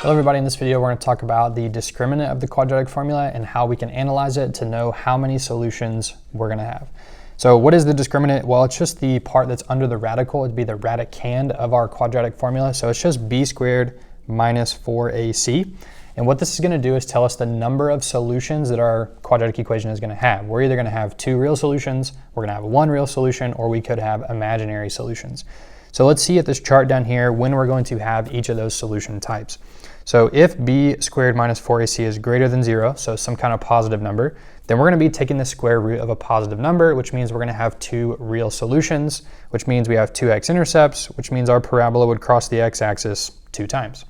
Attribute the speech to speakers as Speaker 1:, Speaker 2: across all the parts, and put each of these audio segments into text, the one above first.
Speaker 1: Hello everybody, in this video we're going to talk about the discriminant of the quadratic formula and how we can analyze it to know how many solutions we're going to have. So what is the discriminant? Well, it's just the part that's under the radical. It'd be the radicand of our quadratic formula. So it's just b squared minus 4ac. And what this is going to do is tell us the number of solutions that our quadratic equation is going to have. We're either going to have two real solutions, we're going to have one real solution, or we could have imaginary solutions. So let's see at this chart down here when we're going to have each of those solution types. So if b squared minus 4ac is greater than 0, so some kind of positive number, then we're going to be taking the square root of a positive number, which means we're going to have two real solutions, which means we have two x-intercepts, which means our parabola would cross the x-axis 2 times.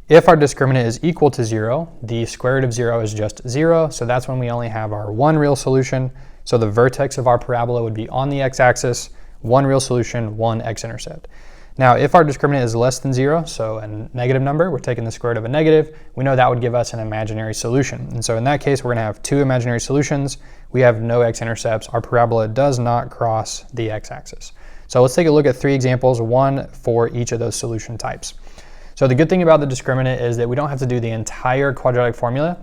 Speaker 1: If our discriminant is equal to 0, the square root of 0 is just 0, so that's when we only have our one real solution. So the vertex of our parabola would be on the x-axis, one real solution, one x-intercept. Now, if our discriminant is less than 0, so a negative number, we're taking the square root of a negative, we know that would give us an imaginary solution. And so in that case, we're going to have two imaginary solutions. We have no x-intercepts. Our parabola does not cross the x-axis. So let's take a look at 3 examples, one for each of those solution types. So the good thing about the discriminant is that we don't have to do the entire quadratic formula.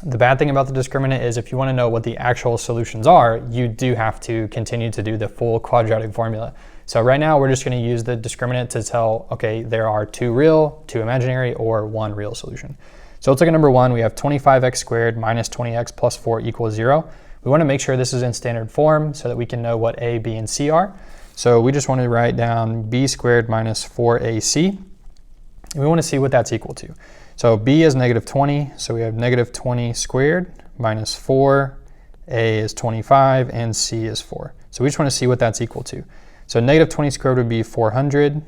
Speaker 1: The bad thing about the discriminant is if you want to know what the actual solutions are, you do have to continue to do the full quadratic formula. So right now we're just going to use the discriminant to tell, okay, there are two real, two imaginary, or one real solution. So let's look at number 1. We have 25x squared minus 20x plus 4 equals 0. We want to make sure this is in standard form so that we can know what a, b, and c are. So we just want to write down b squared minus 4ac. And we want to see what that's equal to. So b is negative 20, so we have negative 20 squared minus 4, a is 25, and c is 4. So we just want to see what that's equal to. So negative 20 squared would be 400,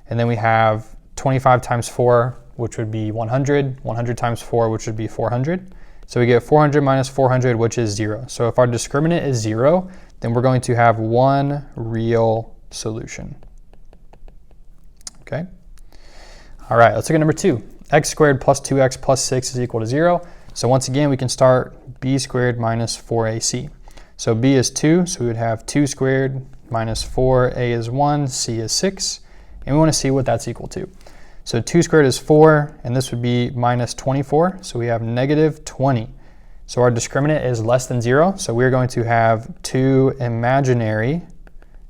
Speaker 1: and then we have 25 times 4, which would be 100, 100 times 4, which would be 400. So we get 400 minus 400, which is 0. So if our discriminant is 0, then we're going to have one real solution. Okay? All right, let's look at number 2. X squared plus 2x plus 6 is equal to 0. So once again, we can start b squared minus 4ac. So b is 2, so we would have 2 squared minus 4, a is 1, c is 6. And we want to see what that's equal to. So 2 squared is 4, and this would be minus 24. So we have negative 20. So our discriminant is less than 0, so we're going to have two imaginary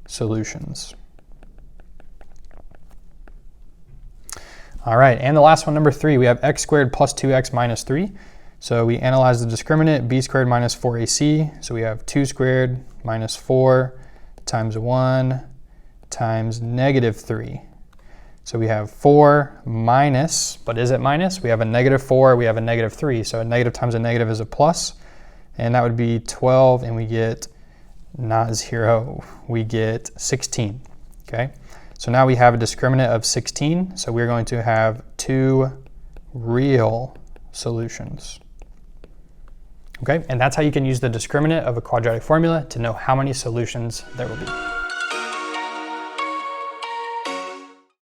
Speaker 1: solutions. All right, and the last one, number 3, we have x squared plus 2x minus 3. So we analyze the discriminant, b squared minus 4ac. So we have 2 squared minus 4 times 1 times negative 3. So we have 4 minus, but is it minus? We have a negative 4, we have a negative 3. So a negative times a negative is a plus. And that would be 12, and we get not 0, we get 16, okay? So now we have a discriminant of 16, so we're going to have two real solutions. Okay, and that's how you can use the discriminant of a quadratic formula to know how many solutions there will be.